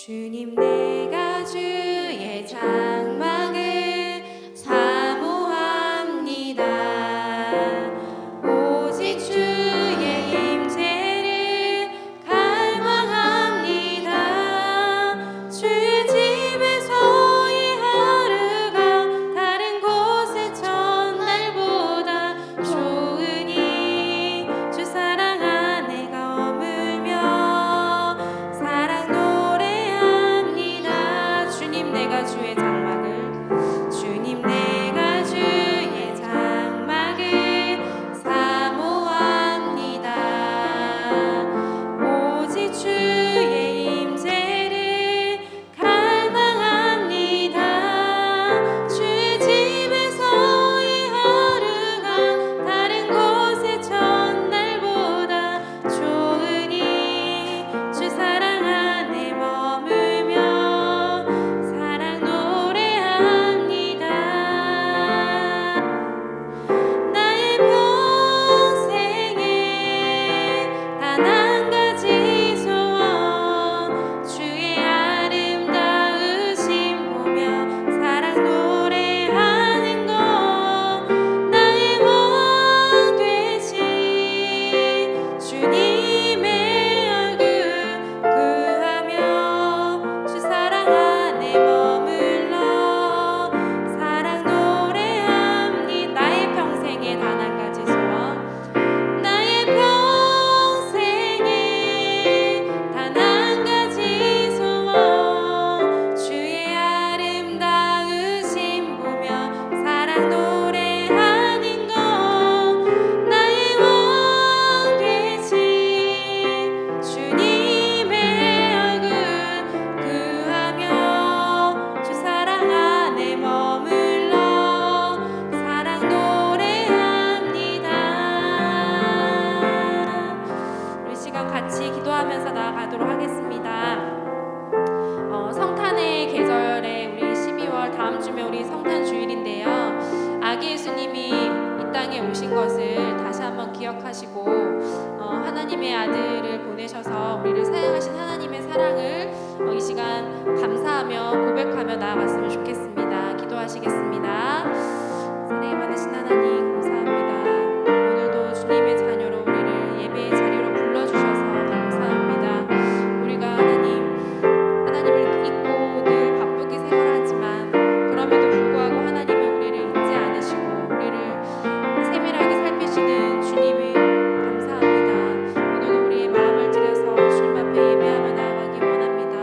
주님 내가 주의 장막을 사모합니다. 오직 주의 임재를 갈망합니다. 주의 집에서의 하루가 다른 곳의 첫날보다 좋으니 주 사랑 안에 거물며 사랑 노래합니다. 주님 내가 주의 장막을 주님 내가 주의 장막을 사모합니다. 오직 주의 임재를 갈망합니다. 주의 집에서의 하루가 다른 곳의 첫날보다 좋으니 주 사랑 안에 머물며 사랑 노래합니다. 나의 평생에 단 한 가지 소원 주의 아름다우심 보며 사랑 노래하는 것 나의 왕 되신 주님의 얼굴 구하며 주 사랑 안에 머물러 사랑 노래합니다. 나의 평생에 단 한 가지 소원 나의 평생에 단 한 가지 소원 주의 아름다우심 보며 사랑 노래하는 것 나의 왕 되신 주님의 얼굴 구하며 주 사랑 안에 머물러 사랑 노래합니다. 우리 시간 같이 기도하면서 나아가도록 하겠습니다. 성탄의 계절에 우리 12월 다음 주면 우리 성탄 주일인데요. 아기 예수님이 이 땅에 오신 것을 다시 한번 기억하시고 하나님의 아들을 보내셔서 우리를 사랑하신 하나님의 사랑을 이 시간 감사하며 고백하며 나아갔으면 좋겠습니다. 기도하시겠습니다. 사랑이 많으신 하나님 감사합니다. 오늘도 주님의 자녀로 우리를 예배의 자리로 불러주셔서 감사합니다. 우리가 하나님을 믿고 늘 바쁘게 생활하지만 그럼에도 불구하고 하나님은 우리를 잊지 않으시고 우리를 세밀하게 살피시는 주님이 감사합니다. 오늘도 우리의 마음을 들여서 주님 앞에 예배하며 나아가기 원합니다.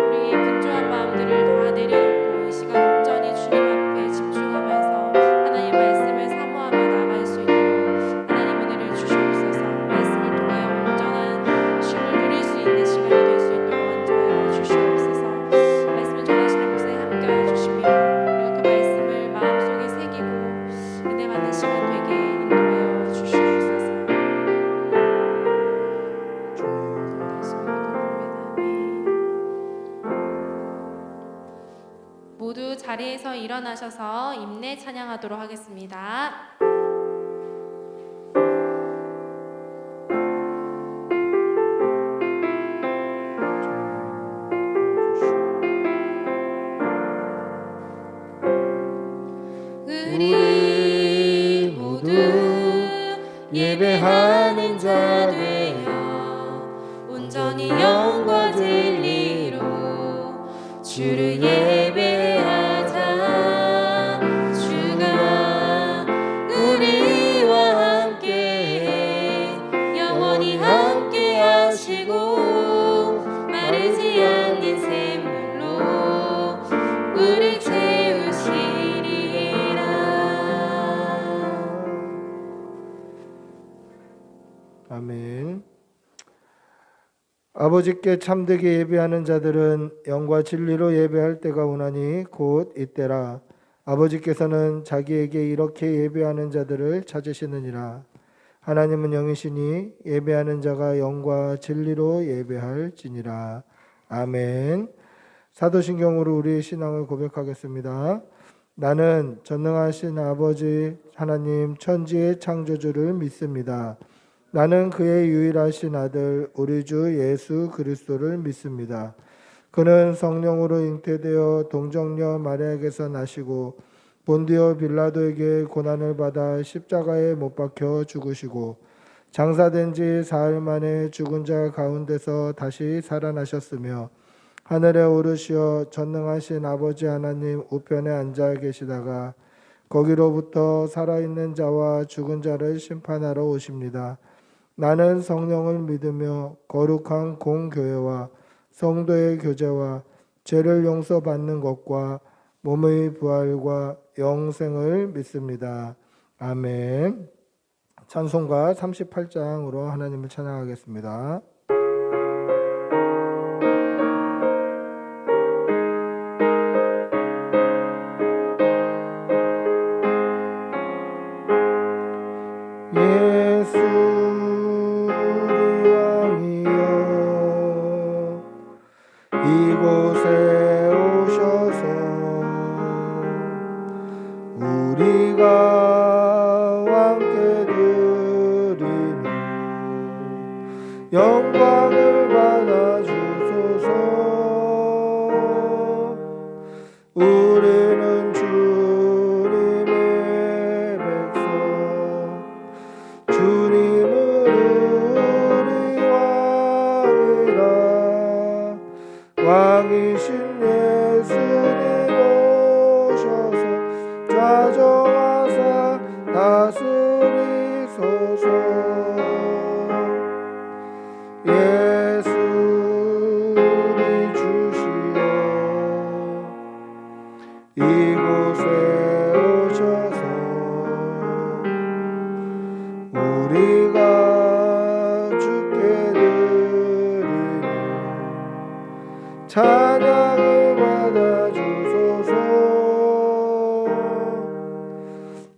우리의 분주한 마음들을 다 내려놓고 이 시간 온전히 주님 앞에 집중하면서 하나님의 말씀을 사모하며 나아갈 수 있도록 하나님 은혜를 주시옵소서. 말씀을 통하여 온전한 쉼을 누릴 수 있는 시간이 될 수 있도록 인도하여 주시옵소서. 말씀을 전하시는 곳에 함께하여 주시며 그리고 그 말씀을 마음속에 새기고 은혜 받는 시간 되게 인도하여 주시옵소서. 모두 자리에서 일어나셔서 임내 찬양하도록 하겠습니다. 우리 모두 예배하는 자 되어 온전히 영과 진리로 주를 예배하자. 주가 우리와 함께 영원히 함께 하시고 마르지 않는 샘물로 우리 채우시리라. 아멘. 아버지께 참되게 예배하는 자들은 영과 진리로 예배할 때가 오나니 곧 이때라. 아버지께서는 자기에게 이렇게 예배하는 자들을 찾으시느니라. 하나님은 영이시니 예배하는 자가 영과 진리로 예배할지니라. 아멘. 사도신경으로 우리의 신앙을 고백하겠습니다. 나는 전능하신 아버지 하나님 천지의 창조주를 믿습니다. 나는 그의 유일하신 아들 우리 주 예수 그리스도를 믿습니다. 그는 성령으로 잉태되어 동정녀 마리아에게서 나시고 본디오 빌라도에게 고난을 받아 십자가에 못 박혀 죽으시고 장사된 지 사흘 만에 죽은 자 가운데서 다시 살아나셨으며 하늘에 오르시어 전능하신 아버지 하나님 우편에 앉아 계시다가 거기로부터 살아있는 자와 죽은 자를 심판하러 오십니다. 나는 성령을 믿으며 거룩한 공교회와 성도의 교제와 죄를 용서받는 것과 몸의 부활과 영생을 믿습니다. 아멘. 찬송가 38장으로 하나님을 찬양하겠습니다. 예수 우리 왕이여 이곳에 오셔서 우리가 함께 드리는 영광을 받아 주소서. 우리는 주님의 백성 주님은 우리 왕이라 왕이신 예수님 오셔서 좌정하사 다스리소서. 예수 우리 주시여 이곳에 오셔서 우리가 주께 드리는 찬양을 받아 주소서.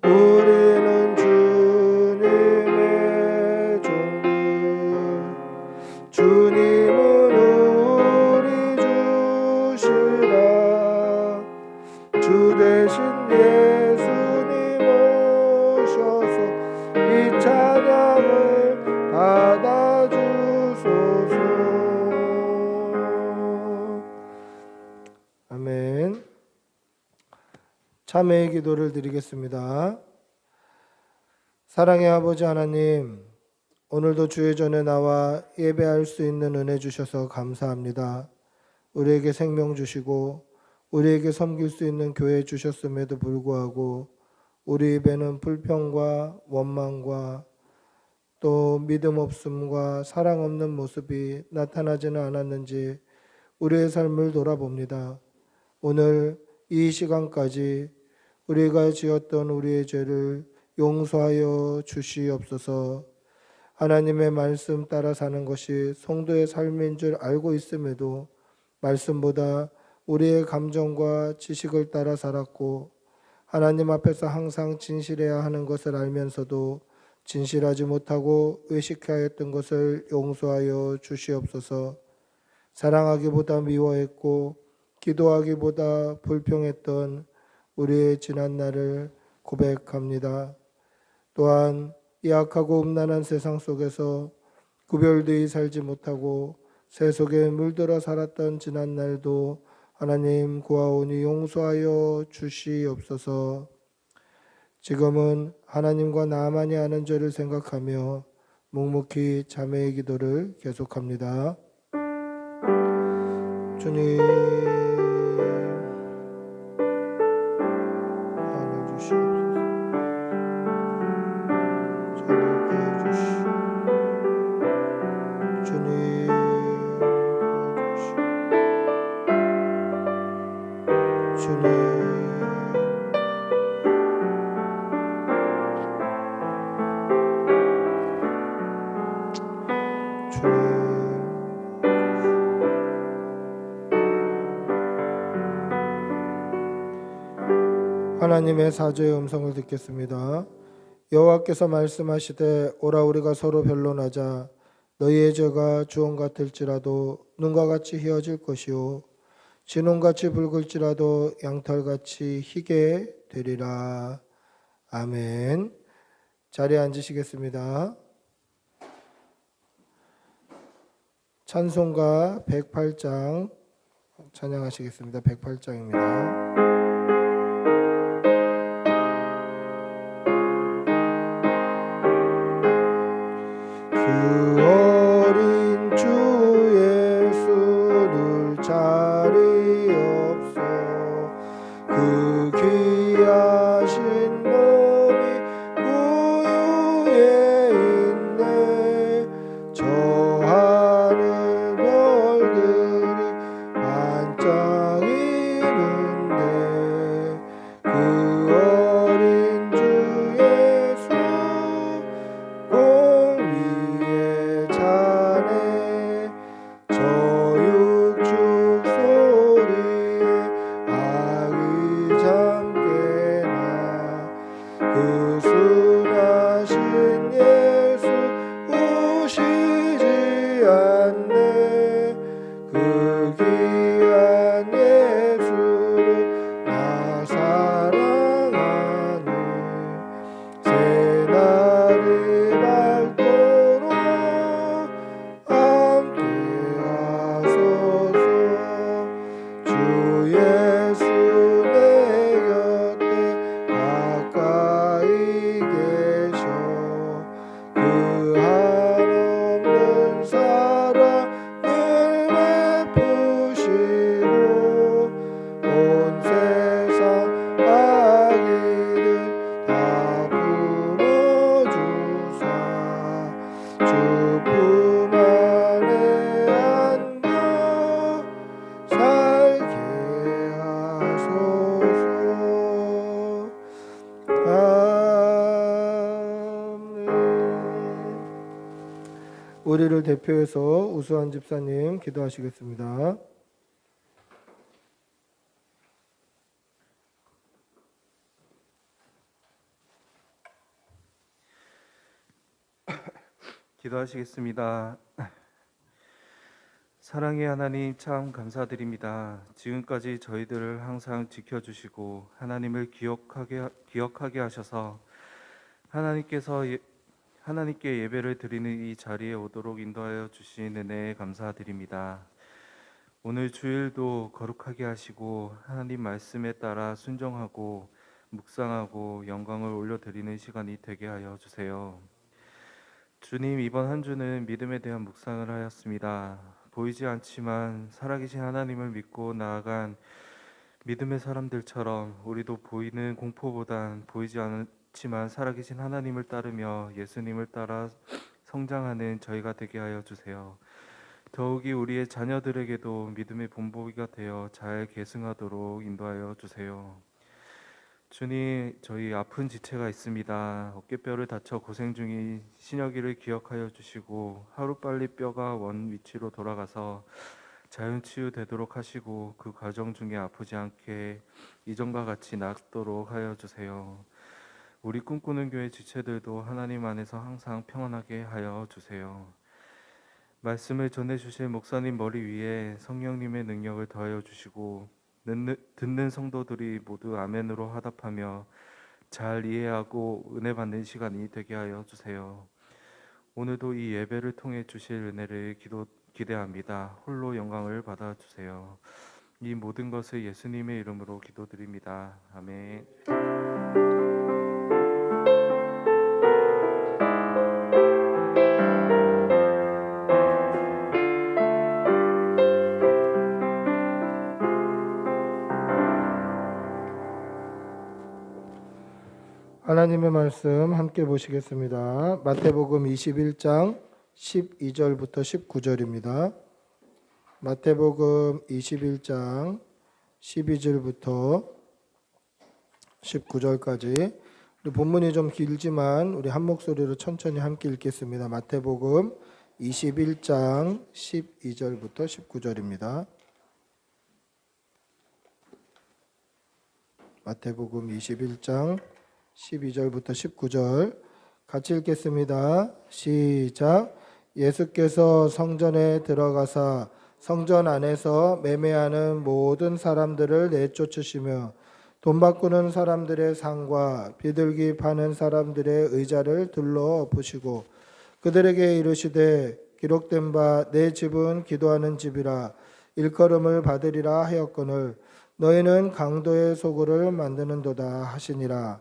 우리는 주님의 종들 주님은 우리 주시라 주 대신 예수님 오셔서 이 찬양을 받아 주소서. 아멘. 참회의 기도를 드리겠습니다. 사랑의 아버지 하나님, 오늘도 주의 전에 나와 예배할 수 있는 은혜 주셔서 감사합니다. 우리에게 생명 주시고 우리에게 섬길 수 있는 교회 주셨음에도 불구하고 우리 입에는 불평과 원망과 또 믿음 없음과 사랑 없는 모습이 나타나지는 않았는지 우리의 삶을 돌아봅니다. 오늘 이 시간까지 우리가 지었던 우리의 죄를 용서하여 주시옵소서. 하나님의 말씀 따라 사는 것이 성도의 삶인 줄 알고 있음에도 말씀보다 우리의 감정과 지식을 따라 살았고 하나님 앞에서 항상 진실해야 하는 것을 알면서도 진실하지 못하고 의식하였던 것을 용서하여 주시옵소서. 사랑하기보다 미워했고 기도하기보다 불평했던 우리의 지난 날을 고백합니다. 또한 이 악하고 음란한 세상 속에서 구별되이 살지 못하고 새 속에 물들어 살았던 지난 날도 하나님 구하오니 용서하여 주시옵소서. 지금은 하나님과 나만이 아는 죄를 생각하며 묵묵히 자매의 기도를 계속합니다. 주님 알아주시옵소서. 저를 도와주시오. 주님 도와주시오. 주님 하나님의 사죄의 음성을 듣겠습니다. 여호와께서 말씀하시되 오라 우리가 서로 변론하자. 너희의 죄가 주홍 같을지라도 눈과 같이 희어질 것이요 진홍같이 붉을지라도 양털같이 희게 되리라. 아멘. 자리에 앉으시겠습니다. 찬송가 108장 찬양하시겠습니다. 108장입니다. 그 어린 주 예수를 자리없소 그 귀하신 몸이 우유에 있네 저 하늘 별들이 반짝이는데 그 어린 주 예수 공 위에 자네 저 육축 소리에 아기 잠깨나 그 순하신 예수 우시지 않네 그 귀한 예수를 나 사랑하니 새날이 밝도록 함께하소서 주 예수 내 곁에 가까이 계셔 그 한없는 사랑을 베푸시고 온 세상 악인을 다 풀어주사 주 품 안에 안겨 살게 하소서. 아멘. 우리를 대표해서 우수한 집사님 기도하시겠습니다. 기도하시겠습니다. 사랑의 하나님 참 감사드립니다. 지금까지 저희들을 항상 지켜주시고 하나님을 기억하게 하셔서 하나님께 예배를 드리는 이 자리에 오도록 인도하여 주신 은혜에 감사드립니다. 오늘 주일도 거룩하게 하시고 하나님 말씀에 따라 순종하고 묵상하고 영광을 올려드리는 시간이 되게 하여 주세요. 주님, 이번 한 주는 믿음에 대한 묵상을 하였습니다. 보이지 않지만 살아계신 하나님을 믿고 나아간 믿음의 사람들처럼 우리도 보이는 공포보단 보이지 않지만 살아계신 하나님을 따르며 예수님을 따라 성장하는 저희가 되게 하여 주세요. 더욱이 우리의 자녀들에게도 믿음의 본보기가 되어 잘 계승하도록 인도하여 주세요. 주님, 저희 아픈 지체가 있습니다. 어깨뼈를 다쳐 고생 중인 신혁이를 기억하여 주시고 하루빨리 뼈가 원 위치로 돌아가서 자연 치유되도록 하시고 그 과정 중에 아프지 않게 이전과 같이 낫도록 하여 주세요. 우리 꿈꾸는 교회 지체들도 하나님 안에서 항상 평안하게 하여 주세요. 말씀을 전해주실 목사님 머리 위에 성령님의 능력을 더하여 주시고 듣는 성도들이 모두 아멘으로 화답하며 잘 이해하고 은혜 받는 시간이 되게 하여 주세요. 오늘도 이 예배를 통해 주실 은혜를 기대합니다. 홀로 영광을 받아 주세요. 이 모든 것을 예수님의 이름으로 기도드립니다. 아멘. 하나님의 말씀 함께 보시겠습니다. 마태복음 21장 12절부터 19절입니다. 마태복음 21장 12절부터 19절까지 우리 본문이 좀 길지만 우리 한 목소리로 천천히 함께 읽겠습니다. 마태복음 21장 12절부터 19절입니다. 마태복음 21장 12절부터 19절 같이 읽겠습니다. 시작. 예수께서 성전에 들어가사 성전 안에서 매매하는 모든 사람들을 내쫓으시며 돈 바꾸는 사람들의 상과 비둘기 파는 사람들의 의자를 둘러 엎으시고 그들에게 이르시되 기록된 바 내 집은 기도하는 집이라 일컬음을 받으리라 하였거늘 너희는 강도의 소굴을 만드는도다 하시니라.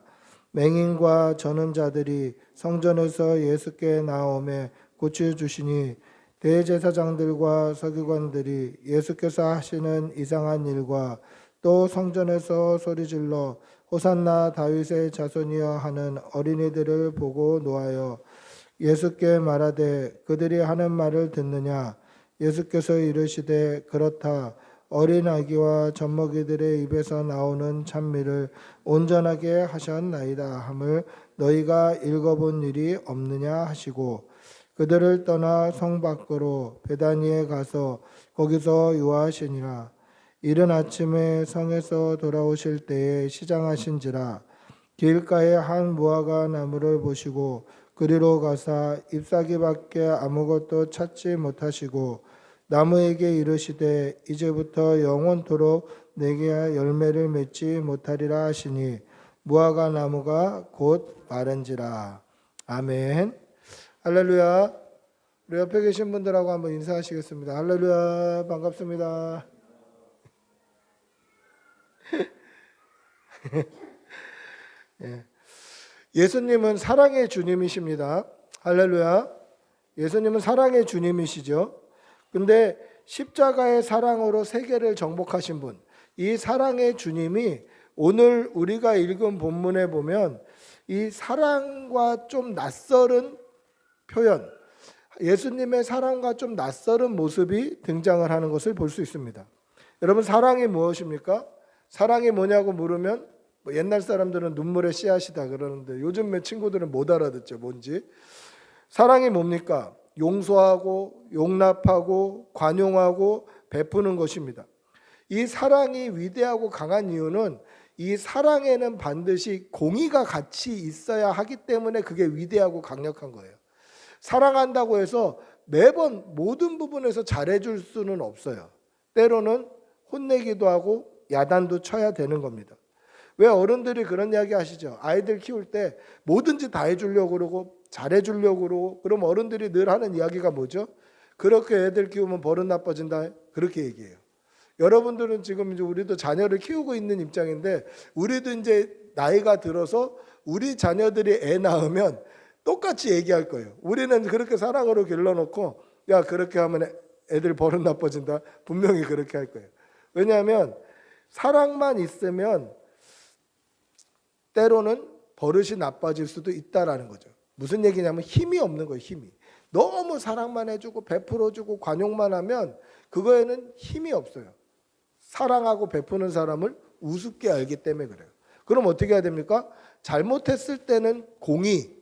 맹인과 저는 자들이 성전에서 예수께 나오매 고쳐주시니 대제사장들과 서기관들이 예수께서 하시는 이상한 일과 또 성전에서 소리질러 호산나 다윗의 자손이여 하는 어린이들을 보고 노하여 예수께 말하되 그들이 하는 말을 듣느냐. 예수께서 이르시되 그렇다. 어린 아기와 젖먹이들의 입에서 나오는 찬미를 온전하게 하셨나이다 함을 너희가 읽어본 일이 없느냐 하시고 그들을 떠나 성 밖으로 베다니에 가서 거기서 유하시니라. 이른 아침에 성에서 돌아오실 때에 시장하신지라. 길가에 한 무화과 나무를 보시고 그리로 가사 잎사귀밖에 아무것도 찾지 못하시고 나무에게 이르시되 이제부터 영원토록 내게 열매를 맺지 못하리라 하시니 무화과 나무가 곧 마른지라. 아멘. 할렐루야. 우리 옆에 계신 분들하고 한번 인사하시겠습니다. 할렐루야. 반갑습니다. 예. 예수님은 사랑의 주님이십니다. 할렐루야. 예수님은 사랑의 주님이시죠. 근데 십자가의 사랑으로 세계를 정복하신 분, 이 사랑의 주님이 오늘 우리가 읽은 본문에 보면 이 사랑과 좀 낯설은 표현, 예수님의 사랑과 좀 낯설은 모습이 등장을 하는 것을 볼 수 있습니다. 여러분, 사랑이 무엇입니까? 사랑이 뭐냐고 물으면 옛날 사람들은 눈물의 씨앗이다 그러는데 요즘 내 친구들은 못 알아듣죠. 뭔지. 사랑이 뭡니까? 용서하고 용납하고 관용하고 베푸는 것입니다. 이 사랑이 위대하고 강한 이유는 이 사랑에는 반드시 공의가 같이 있어야 하기 때문에 그게 위대하고 강력한 거예요. 사랑한다고 해서 매번 모든 부분에서 잘해줄 수는 없어요. 때로는 혼내기도 하고 야단도 쳐야 되는 겁니다. 왜 어른들이 그런 이야기 하시죠? 아이들 키울 때 뭐든지 다 해주려고 그러고 잘해주려고 그러고 그럼 어른들이 늘 하는 이야기가 뭐죠? 그렇게 애들 키우면 버릇 나빠진다. 그렇게 얘기해요. 여러분들은 지금 이제 우리도 자녀를 키우고 있는 입장인데 우리도 이제 나이가 들어서 우리 자녀들이 애 낳으면 똑같이 얘기할 거예요. 우리는 그렇게 사랑으로 길러놓고 야 그렇게 하면 애들 버릇 나빠진다. 분명히 그렇게 할 거예요. 왜냐하면 사랑만 있으면 때로는 버릇이 나빠질 수도 있다라는 거죠. 무슨 얘기냐면 힘이 없는 거예요. 힘이. 너무 사랑만 해주고 베풀어주고 관용만 하면 그거에는 힘이 없어요. 사랑하고 베푸는 사람을 우습게 알기 때문에 그래요. 그럼 어떻게 해야 됩니까? 잘못했을 때는 공의,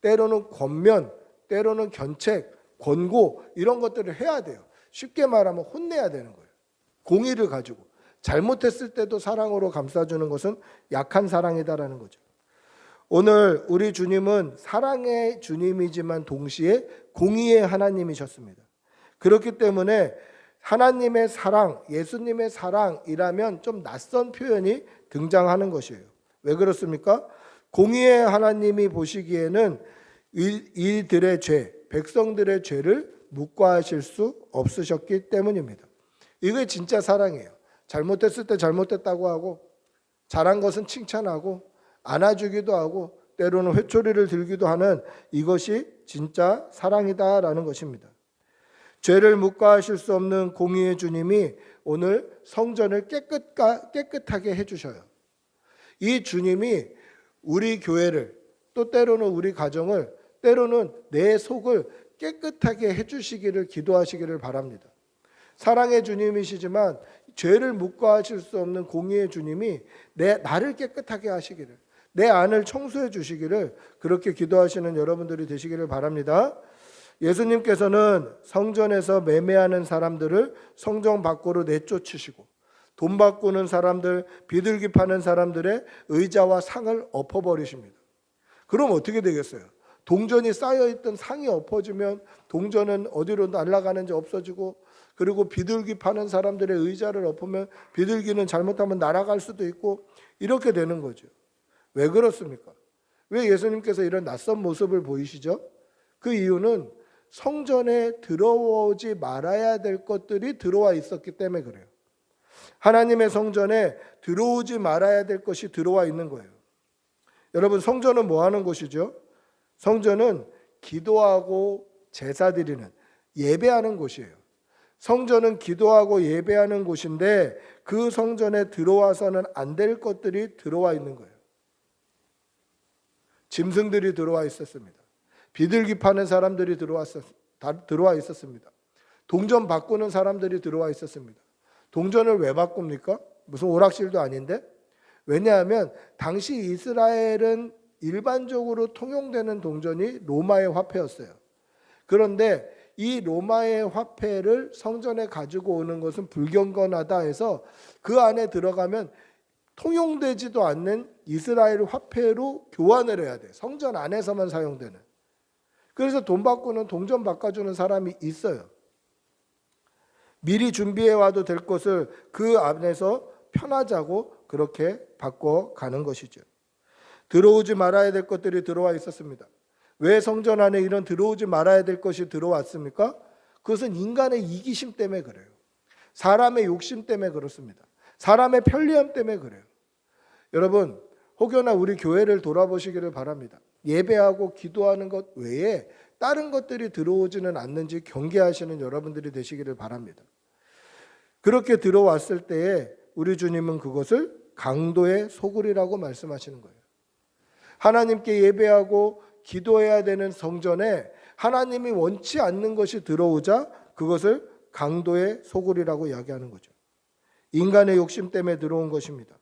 때로는 권면, 때로는 견책, 권고 이런 것들을 해야 돼요. 쉽게 말하면 혼내야 되는 거예요. 공의를 가지고. 잘못했을 때도 사랑으로 감싸주는 것은 약한 사랑이다라는 거죠. 오늘 우리 주님은 사랑의 주님이지만 동시에 공의의 하나님이셨습니다. 그렇기 때문에 하나님의 사랑, 예수님의 사랑이라면 좀 낯선 표현이 등장하는 것이에요. 왜 그렇습니까? 공의의 하나님이 보시기에는 이들의 죄, 백성들의 죄를 묵과하실 수 없으셨기 때문입니다. 이게 진짜 사랑이에요. 잘못했을 때 잘못했다고 하고 잘한 것은 칭찬하고 안아주기도 하고 때로는 회초리를 들기도 하는 이것이 진짜 사랑이다라는 것입니다. 죄를 묵과하실 수 없는 공의의 주님이 오늘 성전을 깨끗하게 해주셔요. 이 주님이 우리 교회를 또 때로는 우리 가정을 때로는 내 속을 깨끗하게 해주시기를 기도하시기를 바랍니다. 사랑의 주님이시지만 죄를 묵과하실 수 없는 공의의 주님이 나를 깨끗하게 하시기를 내 안을 청소해 주시기를 그렇게 기도하시는 여러분들이 되시기를 바랍니다. 예수님께서는 성전에서 매매하는 사람들을 성전 밖으로 내쫓으시고 돈 바꾸는 사람들, 비둘기 파는 사람들의 의자와 상을 엎어버리십니다. 그럼 어떻게 되겠어요? 동전이 쌓여있던 상이 엎어지면 동전은 어디로 날아가는지 없어지고 그리고 비둘기 파는 사람들의 의자를 엎으면 비둘기는 잘못하면 날아갈 수도 있고 이렇게 되는 거죠. 왜 그렇습니까? 왜 예수님께서 이런 낯선 모습을 보이시죠? 그 이유는 성전에 들어오지 말아야 될 것들이 들어와 있었기 때문에 그래요. 하나님의 성전에 들어오지 말아야 될 것이 들어와 있는 거예요. 여러분, 성전은 뭐 하는 곳이죠? 성전은 기도하고 제사 드리는, 예배하는 곳이에요. 성전은 기도하고 예배하는 곳인데 그 성전에 들어와서는 안 될 것들이 들어와 있는 거예요. 짐승들이 들어와 있었습니다. 비둘기 파는 사람들이 들어와 있었습니다. 동전 바꾸는 사람들이 들어와 있었습니다. 동전을 왜 바꿉니까? 무슨 오락실도 아닌데? 왜냐하면 당시 이스라엘은 일반적으로 통용되는 동전이 로마의 화폐였어요. 그런데 이 로마의 화폐를 성전에 가지고 오는 것은 불경건하다 해서 그 안에 들어가면 통용되지도 않는 이스라엘 화폐로 교환을 해야 돼. 성전 안에서만 사용되는. 그래서 돈 바꾸는, 동전 바꿔주는 사람이 있어요. 미리 준비해 와도 될 것을 그 안에서 편하자고 그렇게 바꿔가는 것이죠. 들어오지 말아야 될 것들이 들어와 있었습니다. 왜 성전 안에 이런 들어오지 말아야 될 것이 들어왔습니까? 그것은 인간의 이기심 때문에 그래요. 사람의 욕심 때문에 그렇습니다. 사람의 편리함 때문에 그래요. 여러분, 혹여나 우리 교회를 돌아보시기를 바랍니다. 예배하고 기도하는 것 외에 다른 것들이 들어오지는 않는지 경계하시는 여러분들이 되시기를 바랍니다. 그렇게 들어왔을 때에 우리 주님은 그것을 강도의 소굴이라고 말씀하시는 거예요. 하나님께 예배하고 기도해야 되는 성전에 하나님이 원치 않는 것이 들어오자 그것을 강도의 소굴이라고 이야기하는 거죠. 인간의 욕심 때문에 들어온 것입니다.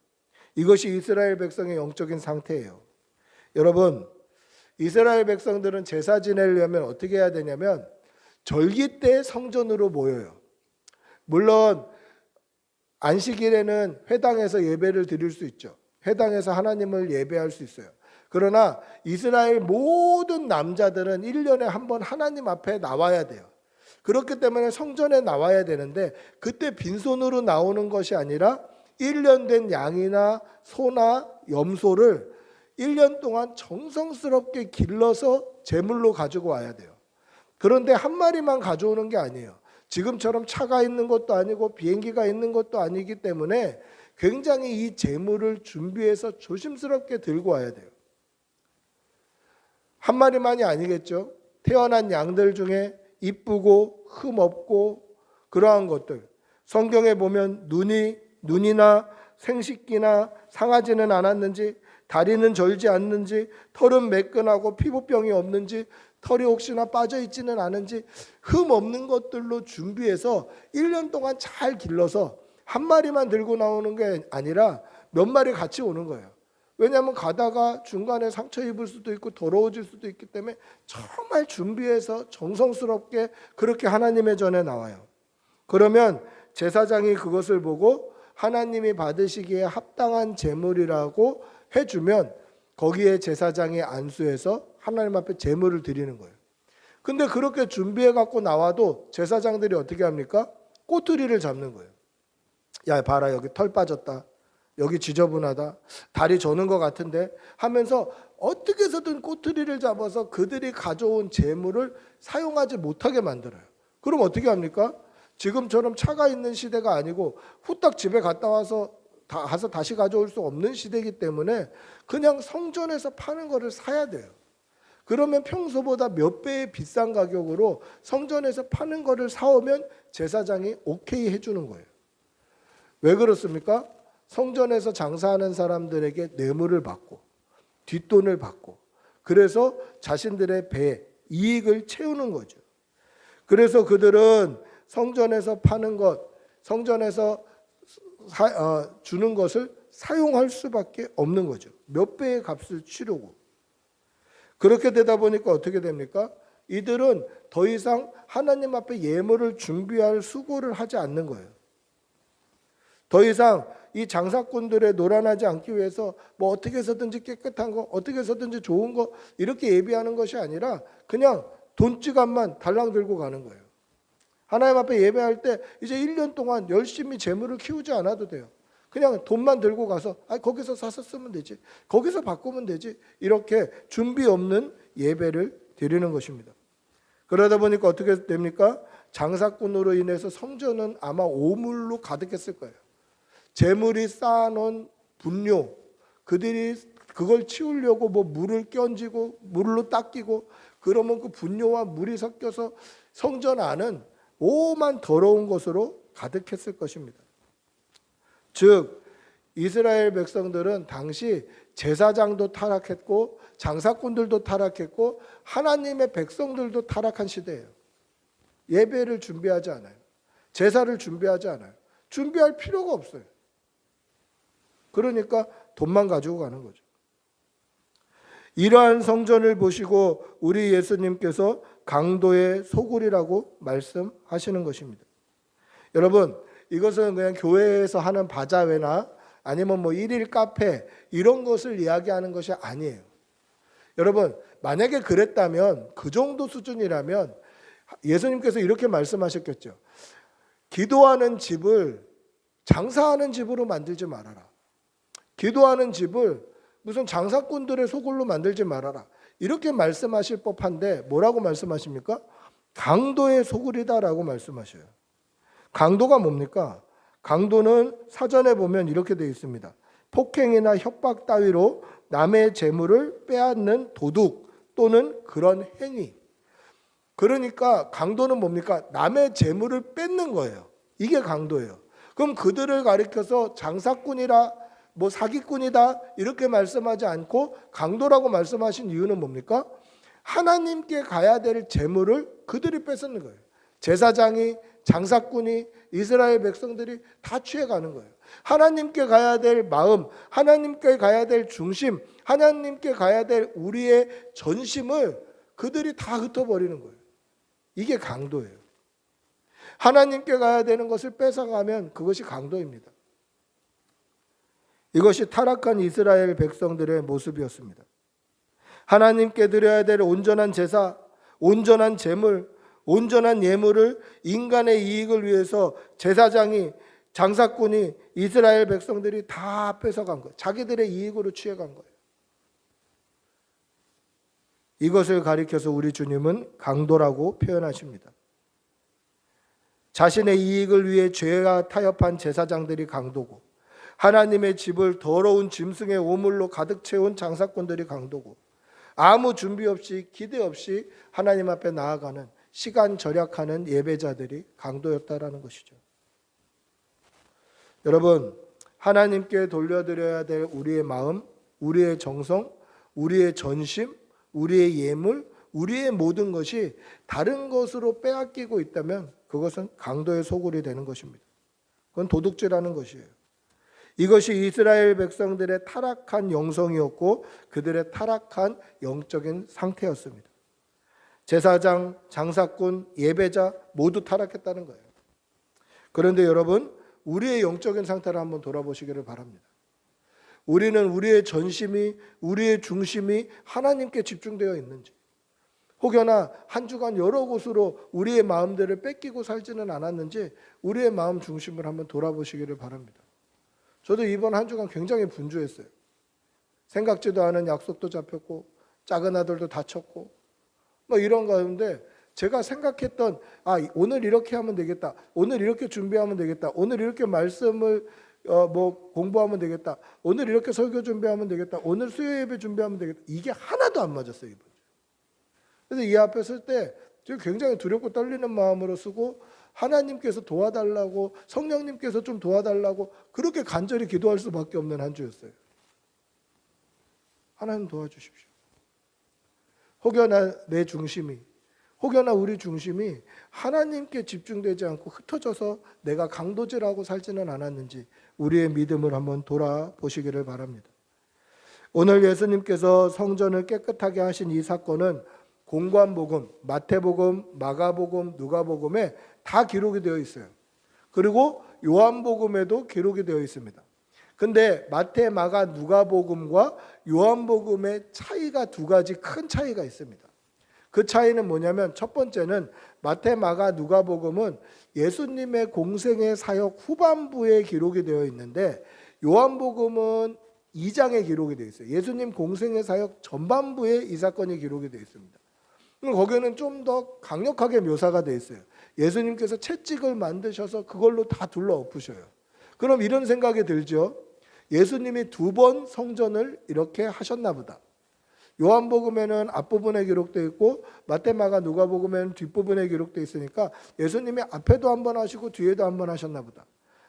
이것이 이스라엘 백성의 영적인 상태예요. 여러분, 이스라엘 백성들은 제사 지내려면 어떻게 해야 되냐면 절기 때 성전으로 모여요. 물론 안식일에는 회당에서 예배를 드릴 수 있죠. 회당에서 하나님을 예배할 수 있어요. 그러나 이스라엘 모든 남자들은 1년에 한 번 하나님 앞에 나와야 돼요. 그렇기 때문에 성전에 나와야 되는데 그때 빈손으로 나오는 것이 아니라 1년 된 양이나 소나 염소를 1년 동안 정성스럽게 길러서 제물로 가지고 와야 돼요. 그런데 한 마리만 가져오는 게 아니에요. 지금처럼 차가 있는 것도 아니고 비행기가 있는 것도 아니기 때문에 굉장히 이 제물을 준비해서 조심스럽게 들고 와야 돼요. 한 마리만이 아니겠죠. 태어난 양들 중에 이쁘고 흠 없고 그러한 것들, 성경에 보면 눈이나 생식기나 상하지는 않았는지, 다리는 절지 않는지, 털은 매끈하고 피부병이 없는지, 털이 혹시나 빠져 있지는 않은지 흠 없는 것들로 준비해서 1년 동안 잘 길러서 한 마리만 들고 나오는 게 아니라 몇 마리 같이 오는 거예요. 왜냐하면 가다가 중간에 상처 입을 수도 있고 더러워질 수도 있기 때문에 정말 준비해서 정성스럽게 그렇게 하나님의 전에 나와요. 그러면 제사장이 그것을 보고 하나님이 받으시기에 합당한 제물이라고 해주면 거기에 제사장이 안수해서 하나님 앞에 제물을 드리는 거예요. 근데 그렇게 준비해 갖고 나와도 제사장들이 어떻게 합니까? 꼬투리를 잡는 거예요. 야, 봐라, 여기 털 빠졌다, 여기 지저분하다, 다리 저는 것 같은데 하면서 어떻게 해서든 꼬투리를 잡아서 그들이 가져온 제물을 사용하지 못하게 만들어요. 그럼 어떻게 합니까? 지금처럼 차가 있는 시대가 아니고 후딱 집에 갔다 와서 다시 가져올 수 없는 시대이기 때문에 그냥 성전에서 파는 거를 사야 돼요. 그러면 평소보다 몇 배의 비싼 가격으로 성전에서 파는 거를 사오면 제사장이 오케이 해주는 거예요. 왜 그렇습니까? 성전에서 장사하는 사람들에게 뇌물을 받고 뒷돈을 받고 그래서 자신들의 배에 이익을 채우는 거죠. 그래서 그들은 성전에서 파는 것, 성전에서 주는 것을 사용할 수밖에 없는 거죠. 몇 배의 값을 치르고. 그렇게 되다 보니까 어떻게 됩니까? 이들은 더 이상 하나님 앞에 예물을 준비할 수고를 하지 않는 거예요. 더 이상 이 장사꾼들의 노란하지 않기 위해서 뭐 어떻게 해서든지 깨끗한 거, 어떻게 해서든지 좋은 거 이렇게 예비하는 것이 아니라 그냥 돈지갑만 달랑 들고 가는 거예요. 하나님 앞에 예배할 때 이제 1년 동안 열심히 재물을 키우지 않아도 돼요. 그냥 돈만 들고 가서 거기서 사서 쓰면 되지, 거기서 바꾸면 되지, 이렇게 준비 없는 예배를 드리는 것입니다. 그러다 보니까 어떻게 됩니까? 장사꾼으로 인해서 성전은 아마 오물로 가득했을 거예요. 재물이 쌓아놓은 분뇨, 그들이 그걸 치우려고 뭐 물을 끼얹고 물로 닦이고 그러면 그 분뇨와 물이 섞여서 성전 안은 오만 더러운 것으로 가득했을 것입니다. 즉 이스라엘 백성들은 당시 제사장도 타락했고 장사꾼들도 타락했고 하나님의 백성들도 타락한 시대예요. 예배를 준비하지 않아요. 제사를 준비하지 않아요. 준비할 필요가 없어요. 그러니까 돈만 가지고 가는 거죠. 이러한 성전을 보시고 우리 예수님께서 강도의 소굴이라고 말씀하시는 것입니다. 여러분, 이것은 그냥 교회에서 하는 바자회나 아니면 뭐 일일 카페 이런 것을 이야기하는 것이 아니에요. 여러분, 만약에 그랬다면 그 정도 수준이라면 예수님께서 이렇게 말씀하셨겠죠. 기도하는 집을 장사하는 집으로 만들지 말아라. 기도하는 집을 무슨 장사꾼들의 소굴로 만들지 말아라. 이렇게 말씀하실 법한데 뭐라고 말씀하십니까? 강도의 소굴이다라고 말씀하셔요. 강도가 뭡니까? 강도는 사전에 보면 이렇게 되어 있습니다. 폭행이나 협박 따위로 남의 재물을 빼앗는 도둑 또는 그런 행위. 그러니까 강도는 뭡니까? 남의 재물을 뺏는 거예요. 이게 강도예요. 그럼 그들을 가리켜서 장사꾼이라 뭐 사기꾼이다 이렇게 말씀하지 않고 강도라고 말씀하신 이유는 뭡니까? 하나님께 가야 될 재물을 그들이 뺏는 거예요. 제사장이, 장사꾼이, 이스라엘 백성들이 다 취해가는 거예요. 하나님께 가야 될 마음, 하나님께 가야 될 중심, 하나님께 가야 될 우리의 전심을 그들이 다 흩어버리는 거예요. 이게 강도예요. 하나님께 가야 되는 것을 뺏어가면 그것이 강도입니다. 이것이 타락한 이스라엘 백성들의 모습이었습니다. 하나님께 드려야 될 온전한 제사, 온전한 제물, 온전한 예물을 인간의 이익을 위해서 제사장이, 장사꾼이, 이스라엘 백성들이 다 뺏어간 거예요. 자기들의 이익으로 취해간 거예요. 이것을 가리켜서 우리 주님은 강도라고 표현하십니다. 자신의 이익을 위해 죄가 타협한 제사장들이 강도고 하나님의 집을 더러운 짐승의 오물로 가득 채운 장사꾼들이 강도고 아무 준비 없이 기대 없이 하나님 앞에 나아가는 시간 절약하는 예배자들이 강도였다라는 것이죠. 여러분, 하나님께 돌려드려야 될 우리의 마음, 우리의 정성, 우리의 전심, 우리의 예물, 우리의 모든 것이 다른 것으로 빼앗기고 있다면 그것은 강도의 소굴이 되는 것입니다. 그건 도둑질하는 것이에요. 이것이 이스라엘 백성들의 타락한 영성이었고 그들의 타락한 영적인 상태였습니다. 제사장, 장사꾼, 예배자 모두 타락했다는 거예요. 그런데 여러분, 우리의 영적인 상태를 한번 돌아보시기를 바랍니다. 우리는 우리의 전심이, 우리의 중심이 하나님께 집중되어 있는지, 혹여나 한 주간 여러 곳으로 우리의 마음들을 뺏기고 살지는 않았는지 우리의 마음 중심을 한번 돌아보시기를 바랍니다. 저도 이번 한 주간 굉장히 분주했어요. 생각지도 않은 약속도 잡혔고 작은 아들도 다쳤고 뭐 이런 가운데 제가 생각했던 오늘 이렇게 하면 되겠다, 오늘 이렇게 준비하면 되겠다, 오늘 이렇게 말씀을 공부하면 되겠다, 오늘 이렇게 설교 준비하면 되겠다, 오늘 수요 예배 준비하면 되겠다, 이게 하나도 안 맞았어요 이번 주. 그래서 이 앞에 설 때 제가 굉장히 두렵고 떨리는 마음으로 쓰고 하나님께서 도와달라고, 성령님께서 좀 도와달라고 그렇게 간절히 기도할 수밖에 없는 한 주였어요. 하나님 도와주십시오. 혹여나 내 중심이, 혹여나 우리 중심이 하나님께 집중되지 않고 흩어져서 내가 강도질하고 살지는 않았는지 우리의 믿음을 한번 돌아보시기를 바랍니다. 오늘 예수님께서 성전을 깨끗하게 하신 이 사건은 공관복음, 마태복음, 마가복음, 누가복음에 다 기록이 되어 있어요. 그리고 요한복음에도 기록이 되어 있습니다. 근데 마태, 마가, 누가복음과 요한복음의 차이가 두 가지 큰 차이가 있습니다. 그 차이는 뭐냐면 첫 번째는 마태, 마가, 누가복음은 예수님의 공생의 사역 후반부에 기록이 되어 있는데 요한복음은 2장에 기록이 되어 있어요. 예수님 공생의 사역 전반부에 이 사건이 기록이 되어 있습니다. 거기에는 좀 더 강력하게 묘사가 돼 있어요. 예수님께서 채찍을 만드셔서 그걸로 다 둘러 엎으셔요. 그럼 이런 생각이 들죠. 예수님이 2번 성전을 이렇게 하셨나 보다. 요한복음에는 앞부분에 기록되어 있고 마태, 마가, 누가복음에는 뒷부분에 기록되어 있으니까 예수님이 앞에도 한 번 하시고 뒤에도 한 번 하셨나 보다.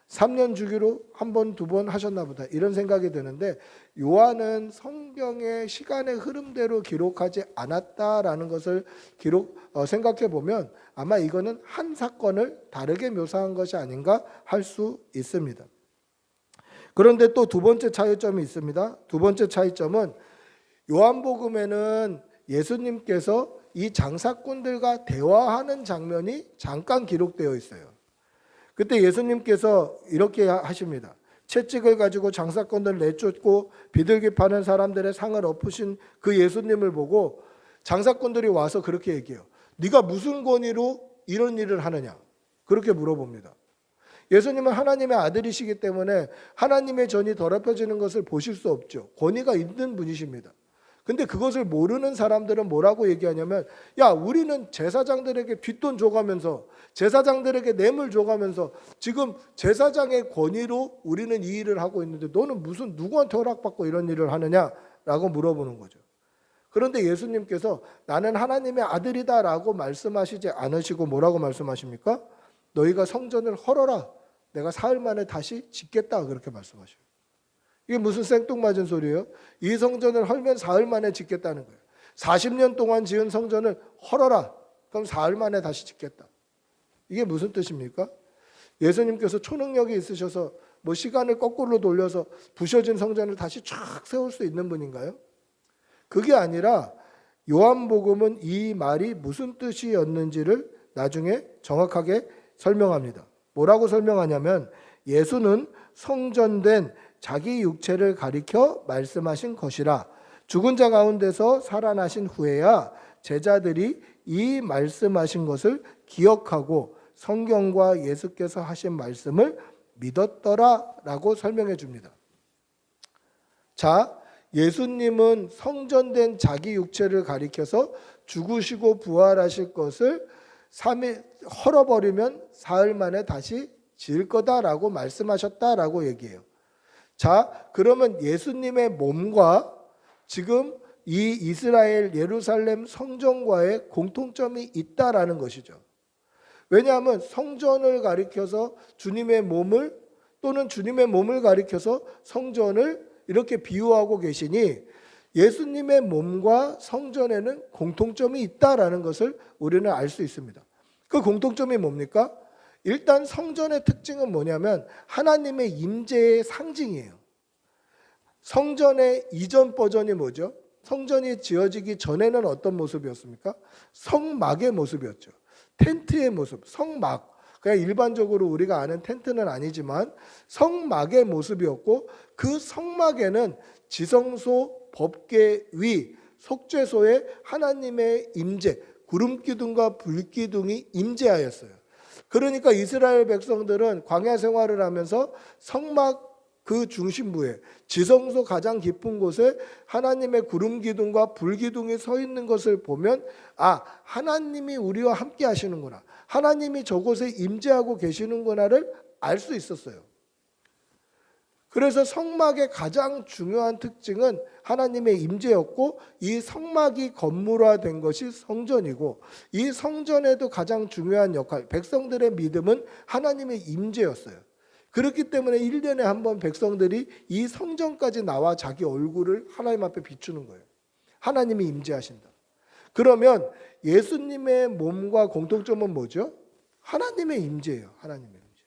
3년 주기로 한 번, 2번 하셨나 보다. 이런 생각이 드는데 요한은 성경의 시간의 흐름대로 기록하지 않았다라는 것을 생각해 보면 아마 이거는 한 사건을 다르게 묘사한 것이 아닌가 할 수 있습니다. 그런데 또 2번째 차이점이 있습니다. 2번째 차이점은 요한복음에는 예수님께서 이 장사꾼들과 대화하는 장면이 잠깐 기록되어 있어요. 그때 예수님께서 이렇게 하십니다. 채찍을 가지고 장사꾼들을 내쫓고 비둘기 파는 사람들의 상을 엎으신 그 예수님을 보고 장사꾼들이 와서 그렇게 얘기해요. 네가 무슨 권위로 이런 일을 하느냐? 그렇게 물어봅니다. 예수님은 하나님의 아들이시기 때문에 하나님의 전이 더럽혀지는 것을 보실 수 없죠. 권위가 있는 분이십니다. 근데 그것을 모르는 사람들은 뭐라고 얘기하냐면 야, 우리는 제사장들에게 뒷돈 줘가면서 제사장들에게 뇌물 줘가면서 지금 제사장의 권위로 우리는 이 일을 하고 있는데 너는 무슨 누구한테 허락받고 이런 일을 하느냐라고 물어보는 거죠. 그런데 예수님께서 나는 하나님의 아들이다라고 말씀하시지 않으시고 뭐라고 말씀하십니까? 너희가 성전을 헐어라. 내가 사흘 만에 다시 짓겠다. 그렇게 말씀하셔요. 이게 무슨 생뚱맞은 소리예요? 이 성전을 헐면 사흘 만에 짓겠다는 거예요. 40년 동안 지은 성전을 헐어라. 그럼 사흘 만에 다시 짓겠다. 이게 무슨 뜻입니까? 예수님께서 초능력이 있으셔서 뭐 시간을 거꾸로 돌려서 부셔진 성전을 다시 쫙 세울 수 있는 분인가요? 그게 아니라 요한복음은 이 말이 무슨 뜻이었는지를 나중에 정확하게 설명합니다. 뭐라고 설명하냐면 예수는 성전된 자기 육체를 가리켜 말씀하신 것이라 죽은 자 가운데서 살아나신 후에야 제자들이 이 말씀하신 것을 기억하고 성경과 예수께서 하신 말씀을 믿었더라라고 설명해 줍니다. 자, 예수님은 성전된 자기 육체를 가리켜서 죽으시고 부활하실 것을 3일 헐어버리면 사흘 만에 다시 지을 거다라고 말씀하셨다라고 얘기해요. 자, 그러면 예수님의 몸과 지금 이 이스라엘 예루살렘 성전과의 공통점이 있다라는 것이죠. 왜냐하면 성전을 가리켜서 주님의 몸을 또는 주님의 몸을 가리켜서 성전을 이렇게 비유하고 계시니 예수님의 몸과 성전에는 공통점이 있다라는 것을 우리는 알 수 있습니다. 그 공통점이 뭡니까? 일단 성전의 특징은 뭐냐면 하나님의 임재의 상징이에요. 성전의 이전 버전이 뭐죠? 성전이 지어지기 전에는 어떤 모습이었습니까? 성막의 모습이었죠. 텐트의 모습, 성막. 그냥 일반적으로 우리가 아는 텐트는 아니지만 성막의 모습이었고 그 성막에는 지성소, 법궤 위, 속죄소에 하나님의 임재, 구름기둥과 불기둥이 임재하였어요. 그러니까 이스라엘 백성들은 광야 생활을 하면서 성막 그 중심부에 지성소 가장 깊은 곳에 하나님의 구름기둥과 불기둥이 서 있는 것을 보면 아, 하나님이 우리와 함께 하시는구나. 하나님이 저곳에 임재하고 계시는구나를 알 수 있었어요. 그래서 성막의 가장 중요한 특징은 하나님의 임재였고 이 성막이 건물화된 것이 성전이고 이 성전에도 가장 중요한 역할, 백성들의 믿음은 하나님의 임재였어요. 그렇기 때문에 1년에 한 번 백성들이 이 성전까지 나와 자기 얼굴을 하나님 앞에 비추는 거예요. 하나님이 임재하신다. 그러면 예수님의 몸과 공통점은 뭐죠? 하나님의 임재예요. 하나님의 임재.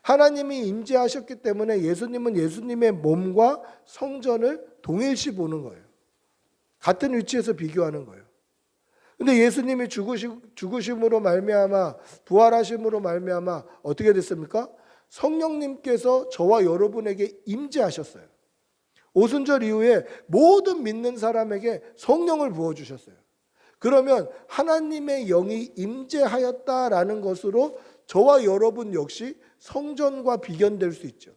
하나님이 임재하셨기 때문에 예수님은 예수님의 몸과 성전을 동일시 보는 거예요. 같은 위치에서 비교하는 거예요. 근데 예수님이 죽으심으로 말미암아 부활하심으로 말미암아 어떻게 됐습니까? 성령님께서 저와 여러분에게 임재하셨어요. 오순절 이후에 모든 믿는 사람에게 성령을 부어주셨어요. 그러면 하나님의 영이 임재하였다라는 것으로 저와 여러분 역시 성전과 비견될 수 있죠.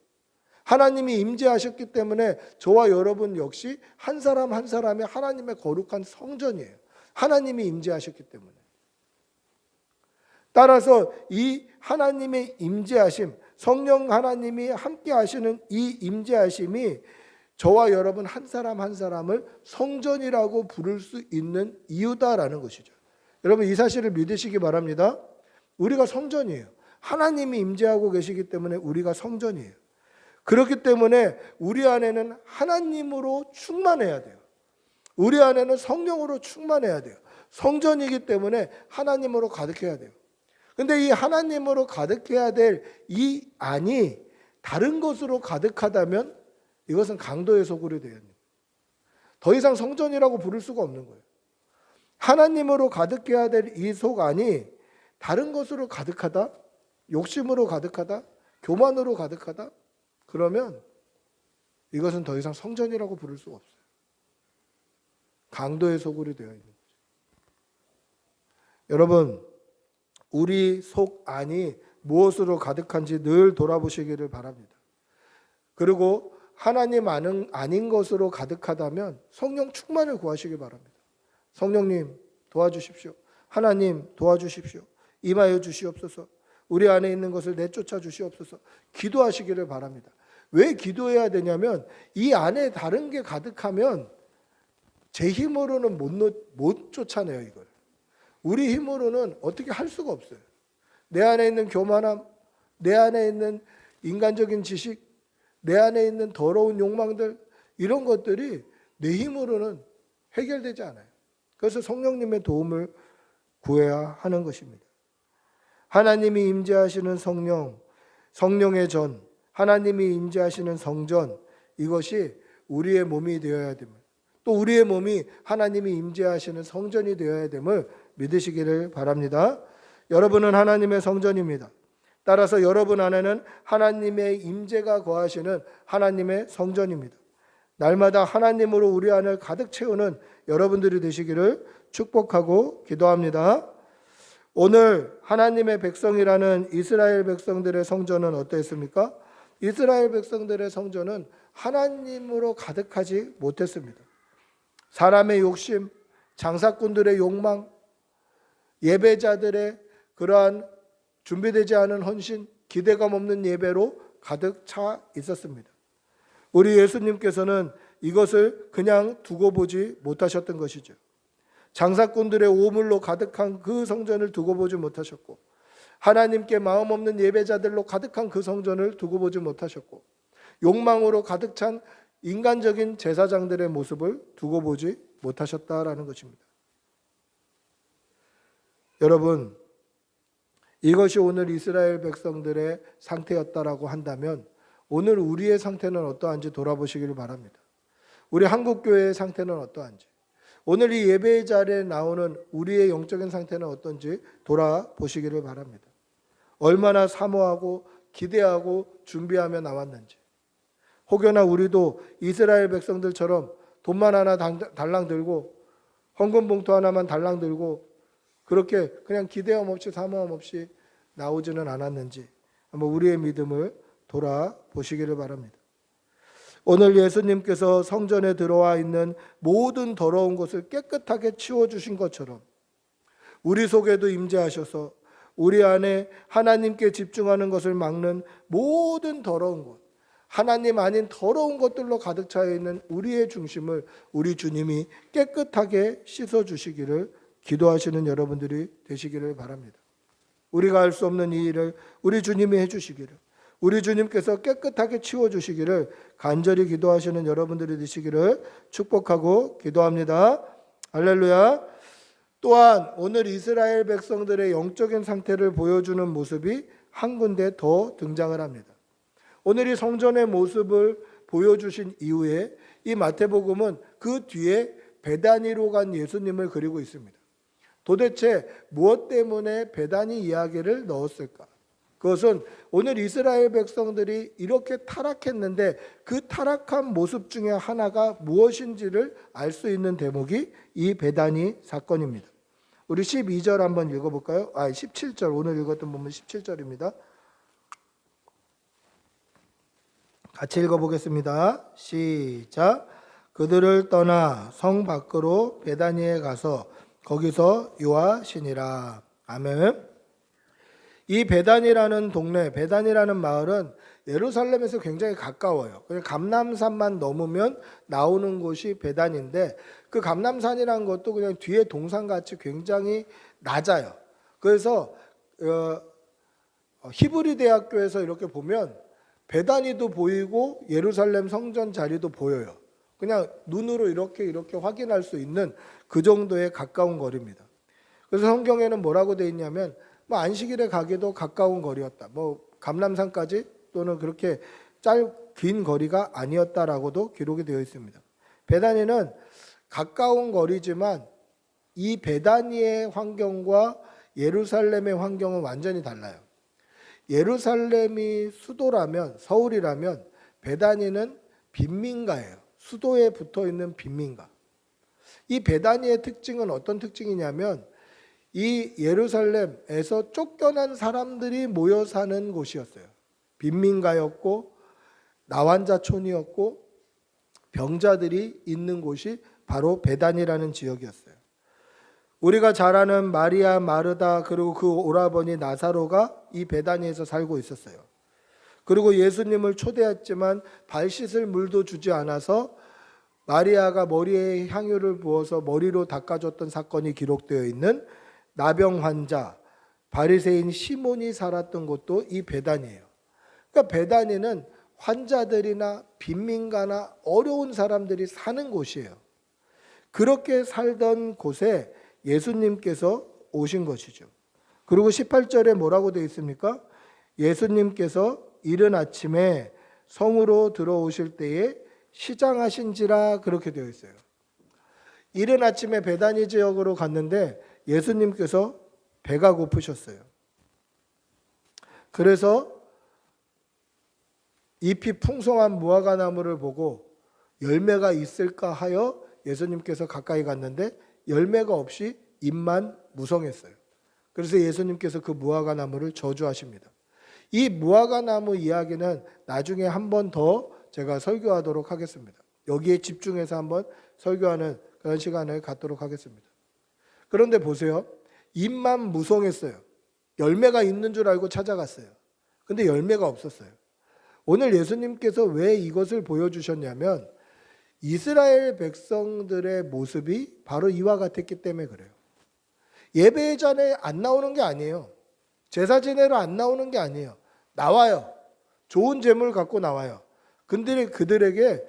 하나님이 임재하셨기 때문에 저와 여러분 역시 한 사람 한 사람이 하나님의 거룩한 성전이에요. 하나님이 임재하셨기 때문에. 따라서 이 하나님의 임재하심, 성령 하나님이 함께 하시는 이 임재하심이 저와 여러분 한 사람 한 사람을 성전이라고 부를 수 있는 이유다라는 것이죠. 여러분 이 사실을 믿으시기 바랍니다. 우리가 성전이에요. 하나님이 임재하고 계시기 때문에 우리가 성전이에요. 그렇기 때문에 우리 안에는 하나님으로 충만해야 돼요. 우리 안에는 성령으로 충만해야 돼요. 성전이기 때문에 하나님으로 가득해야 돼요. 근데 이 하나님으로 가득해야 될 이 안이 다른 것으로 가득하다면 이것은 강도의 소굴이 되어야 됩니다. 더 이상 성전이라고 부를 수가 없는 거예요. 하나님으로 가득해야 될 이 속 안이 다른 것으로 가득하다, 욕심으로 가득하다, 교만으로 가득하다, 그러면 이것은 더 이상 성전이라고 부를 수가 없어요. 강도의 소굴이 되어 있는 거죠. 여러분, 우리 속 안이 무엇으로 가득한지 늘 돌아보시기를 바랍니다. 그리고 하나님 아닌 것으로 가득하다면 성령 충만을 구하시기 바랍니다. 성령님 도와주십시오. 하나님 도와주십시오. 임하여 주시옵소서. 우리 안에 있는 것을 내쫓아 주시옵소서. 기도하시기를 바랍니다. 왜 기도해야 되냐면 이 안에 다른 게 가득하면 제 힘으로는 못 쫓아내요, 이걸. 우리 힘으로는 어떻게 할 수가 없어요. 내 안에 있는 교만함, 내 안에 있는 인간적인 지식, 내 안에 있는 더러운 욕망들, 이런 것들이 내 힘으로는 해결되지 않아요. 그래서 성령님의 도움을 구해야 하는 것입니다. 하나님이 임재하시는 성령, 성령의 전, 하나님이 임재하시는 성전, 이것이 우리의 몸이 되어야 됩니다. 또 우리의 몸이 하나님이 임재하시는 성전이 되어야 됨을 믿으시기를 바랍니다. 여러분은 하나님의 성전입니다. 따라서 여러분 안에는 하나님의 임재가 거하시는 하나님의 성전입니다. 날마다 하나님으로 우리 안을 가득 채우는 여러분들이 되시기를 축복하고 기도합니다. 오늘 하나님의 백성이라는 이스라엘 백성들의 성전은 어떠했습니까? 이스라엘 백성들의 성전은 하나님으로 가득하지 못했습니다. 사람의 욕심, 장사꾼들의 욕망, 예배자들의 그러한 준비되지 않은 헌신, 기대감 없는 예배로 가득 차 있었습니다. 우리 예수님께서는 이것을 그냥 두고 보지 못하셨던 것이죠. 장사꾼들의 오물로 가득한 그 성전을 두고 보지 못하셨고, 하나님께 마음 없는 예배자들로 가득한 그 성전을 두고 보지 못하셨고, 욕망으로 가득 찬 인간적인 제사장들의 모습을 두고 보지 못하셨다라는 것입니다. 여러분, 이것이 오늘 이스라엘 백성들의 상태였다라고 한다면 오늘 우리의 상태는 어떠한지 돌아보시기를 바랍니다. 우리 한국교회의 상태는 어떠한지, 오늘 이 예배의 자리에 나오는 우리의 영적인 상태는 어떤지 돌아보시기를 바랍니다. 얼마나 사모하고 기대하고 준비하며 나왔는지, 혹여나 우리도 이스라엘 백성들처럼 돈만 하나 달랑 들고 헌금 봉투 하나만 달랑 들고 그렇게 그냥 기대함 없이 사모함 없이 나오지는 않았는지 한번 우리의 믿음을 돌아보시기를 바랍니다. 오늘 예수님께서 성전에 들어와 있는 모든 더러운 것을 깨끗하게 치워주신 것처럼 우리 속에도 임재하셔서 우리 안에 하나님께 집중하는 것을 막는 모든 더러운 것, 하나님 아닌 더러운 것들로 가득 차여 있는 우리의 중심을 우리 주님이 깨끗하게 씻어주시기를 기도하시는 여러분들이 되시기를 바랍니다. 우리가 할 수 없는 이 일을 우리 주님이 해주시기를, 우리 주님께서 깨끗하게 치워주시기를 간절히 기도하시는 여러분들이 되시기를 축복하고 기도합니다. 할렐루야. 또한 오늘 이스라엘 백성들의 영적인 상태를 보여주는 모습이 한 군데 더 등장을 합니다. 오늘 이 성전의 모습을 보여주신 이후에 이 마태복음은 그 뒤에 베다니로 간 예수님을 그리고 있습니다. 도대체 무엇 때문에 베다니 이야기를 넣었을까? 그것은 오늘 이스라엘 백성들이 이렇게 타락했는데 그 타락한 모습 중에 하나가 무엇인지를 알 수 있는 대목이 이 베다니 사건입니다. 우리 12절 한번 읽어볼까요? 17절, 오늘 읽었던 부분 17절입니다. 같이 읽어보겠습니다. 시작. 그들을 떠나 성 밖으로 베다니에 가서 거기서 요하시니라. 아멘. 이 베단이라는 동네, 베단이라는 마을은 예루살렘에서 굉장히 가까워요. 그냥 감람산만 넘으면 나오는 곳이 베단인데, 그 감람산이라는 것도 그냥 뒤에 동산같이 굉장히 낮아요. 그래서 히브리 대학교에서 이렇게 보면 베단이도 보이고 예루살렘 성전 자리도 보여요. 그냥 눈으로 이렇게 확인할 수 있는 그 정도의 가까운 거리입니다. 그래서 성경에는 뭐라고 되어 있냐면 뭐 안식일에 가기도 가까운 거리였다. 뭐 감람산까지 또는 그렇게 긴 거리가 아니었다라고도 기록이 되어 있습니다. 베다니는 가까운 거리지만 이 베다니의 환경과 예루살렘의 환경은 완전히 달라요. 예루살렘이 수도라면, 서울이라면 베다니는 빈민가예요. 수도에 붙어 있는 빈민가. 이 베다니의 특징은 어떤 특징이냐면 이 예루살렘에서 쫓겨난 사람들이 모여 사는 곳이었어요. 빈민가였고 나환자촌이었고 병자들이 있는 곳이 바로 베단이라는 지역이었어요. 우리가 잘 아는 마리아, 마르다 그리고 그 오라버니 나사로가 이 베다니에서 살고 있었어요. 그리고 예수님을 초대했지만 발 씻을 물도 주지 않아서 마리아가 머리에 향유를 부어서 머리로 닦아줬던 사건이 기록되어 있는 나병 환자 바리새인 시몬이 살았던 곳도 이 베다니예요. 그러니까 베다니는 환자들이나 빈민가나 어려운 사람들이 사는 곳이에요. 그렇게 살던 곳에 예수님께서 오신 것이죠. 그리고 18절에 뭐라고 되어 있습니까? 예수님께서 이른 아침에 성으로 들어오실 때에 시장하신지라 그렇게 되어 있어요. 이른 아침에 베다니 지역으로 갔는데 예수님께서 배가 고프셨어요. 그래서 잎이 풍성한 무화과 나무를 보고 열매가 있을까 하여 예수님께서 가까이 갔는데 열매가 없이 잎만 무성했어요. 그래서 예수님께서 그 무화과 나무를 저주하십니다. 이 무화과 나무 이야기는 나중에 한 번 더 제가 설교하도록 하겠습니다. 여기에 집중해서 한번 설교하는 그런 시간을 갖도록 하겠습니다. 그런데 보세요. 잎만 무성했어요. 열매가 있는 줄 알고 찾아갔어요. 근데 열매가 없었어요. 오늘 예수님께서 왜 이것을 보여주셨냐면 이스라엘 백성들의 모습이 바로 이와 같았기 때문에 그래요. 예배 전에 안 나오는 게 아니에요. 제사 지내러 안 나오는 게 아니에요. 나와요. 좋은 재물 갖고 나와요. 근데 그들에게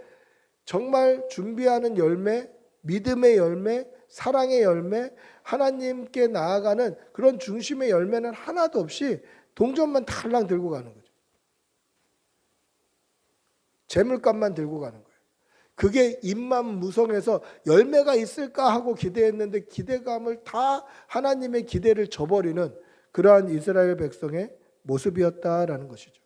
정말 준비하는 열매, 믿음의 열매, 사랑의 열매, 하나님께 나아가는 그런 중심의 열매는 하나도 없이 동전만 달랑 들고 가는 거죠. 재물값만 들고 가는 거예요. 그게 잎만 무성해서 열매가 있을까 하고 기대했는데 기대감을 다 하나님의 기대를 저버리는 그러한 이스라엘 백성의 모습이었다라는 것이죠.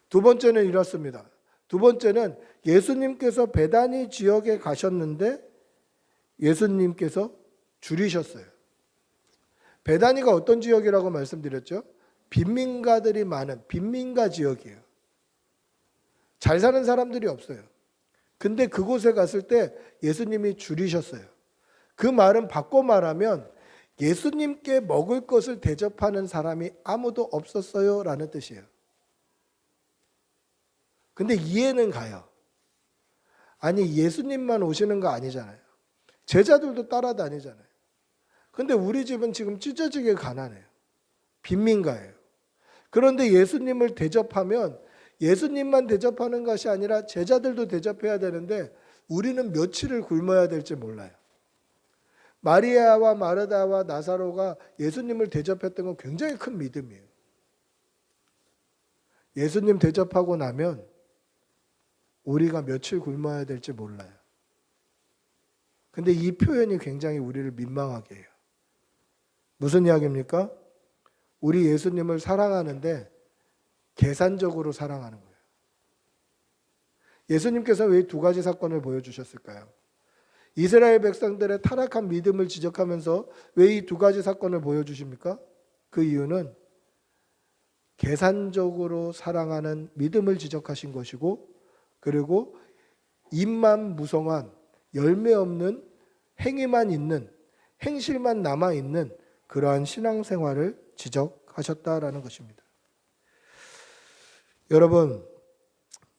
두 번째는 이렇습니다. 두 번째는 예수님께서 베다니 지역에 가셨는데 예수님께서 줄이셨어요. 베다니가 어떤 지역이라고 말씀드렸죠? 빈민가들이 많은 빈민가 지역이에요. 잘 사는 사람들이 없어요. 근데 그곳에 갔을 때 예수님이 줄이셨어요. 그 말은 바꿔 말하면 예수님께 먹을 것을 대접하는 사람이 아무도 없었어요 라는 뜻이에요. 근데 이해는 가요. 아니 예수님만 오시는 거 아니잖아요. 제자들도 따라다니잖아요. 근데 우리 집은 지금 찢어지게 가난해요. 빈민가예요. 그런데 예수님을 대접하면 예수님만 대접하는 것이 아니라 제자들도 대접해야 되는데 우리는 며칠을 굶어야 될지 몰라요. 마리아와 마르다와 나사로가 예수님을 대접했던 건 굉장히 큰 믿음이에요. 예수님 대접하고 나면 우리가 며칠 굶어야 될지 몰라요. 근데 이 표현이 굉장히 우리를 민망하게 해요. 무슨 이야기입니까? 우리 예수님을 사랑하는데 계산적으로 사랑하는 거예요. 예수님께서 왜 두 가지 사건을 보여주셨을까요? 이스라엘 백성들의 타락한 믿음을 지적하면서 왜 이 두 가지 사건을 보여주십니까? 그 이유는 계산적으로 사랑하는 믿음을 지적하신 것이고 그리고 잎만 무성한 열매 없는 행위만 있는 행실만 남아있는 그러한 신앙생활을 지적하셨다라는 것입니다. 여러분,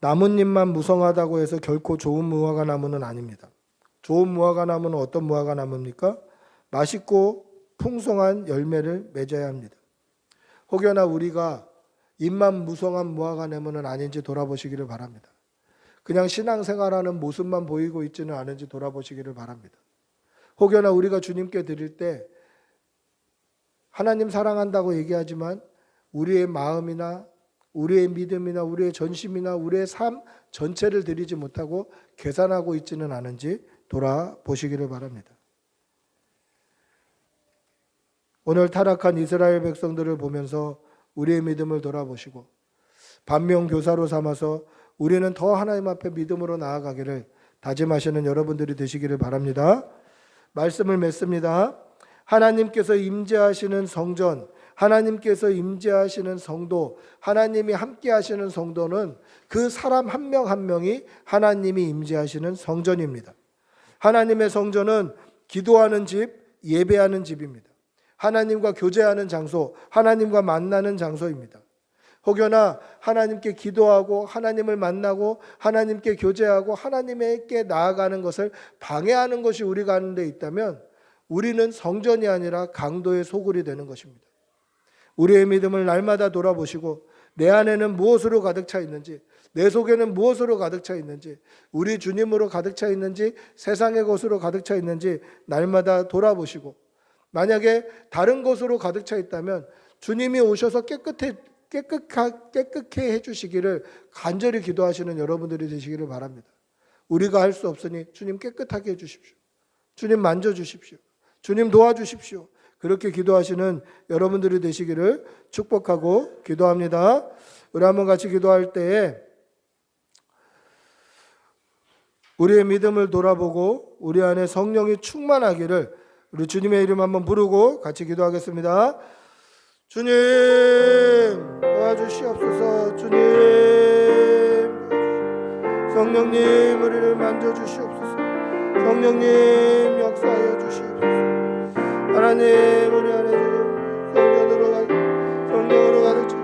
나뭇잎만 무성하다고 해서 결코 좋은 무화과 나무는 아닙니다. 좋은 무화과 나무는 어떤 무화과 나무입니까? 맛있고 풍성한 열매를 맺어야 합니다. 혹여나 우리가 잎만 무성한 무화과 나무는 아닌지 돌아보시기를 바랍니다. 그냥 신앙생활하는 모습만 보이고 있지는 않은지 돌아보시기를 바랍니다. 혹여나 우리가 주님께 드릴 때 하나님 사랑한다고 얘기하지만 우리의 마음이나 우리의 믿음이나 우리의 전심이나 우리의 삶 전체를 드리지 못하고 계산하고 있지는 않은지 돌아보시기를 바랍니다. 오늘 타락한 이스라엘 백성들을 보면서 우리의 믿음을 돌아보시고 반면교사로 삼아서 우리는 더 하나님 앞에 믿음으로 나아가기를 다짐하시는 여러분들이 되시기를 바랍니다. 말씀을 맺습니다. 하나님께서 임재하시는 성전, 하나님께서 임재하시는 성도, 하나님이 함께 하시는 성도는 그 사람 한 명 한 명이 하나님이 임재하시는 성전입니다. 하나님의 성전은 기도하는 집, 예배하는 집입니다. 하나님과 교제하는 장소, 하나님과 만나는 장소입니다. 혹여나 하나님께 기도하고 하나님을 만나고 하나님께 교제하고 하나님께 나아가는 것을 방해하는 것이 우리가 하는 데 있다면 우리는 성전이 아니라 강도의 소굴이 되는 것입니다. 우리의 믿음을 날마다 돌아보시고 내 안에는 무엇으로 가득 차 있는지, 내 속에는 무엇으로 가득 차 있는지, 우리 주님으로 가득 차 있는지, 세상의 것으로 가득 차 있는지 날마다 돌아보시고, 만약에 다른 것으로 가득 차 있다면 주님이 오셔서 깨끗해 해주시기를 간절히 기도하시는 여러분들이 되시기를 바랍니다. 우리가 할 수 없으니 주님 깨끗하게 해주십시오. 주님 만져주십시오. 주님 도와주십시오. 그렇게 기도하시는 여러분들이 되시기를 축복하고 기도합니다. 우리 한번 같이 기도할 때에 우리의 믿음을 돌아보고 우리 안에 성령이 충만하기를 우리 주님의 이름 한번 부르고 같이 기도하겠습니다. 주님 도와주시옵소서. 주님 성령님 우리를 만져주시옵소서. 성령님 역사하여 주시옵소서. 하나님 우리 안에 성령으로 가득 차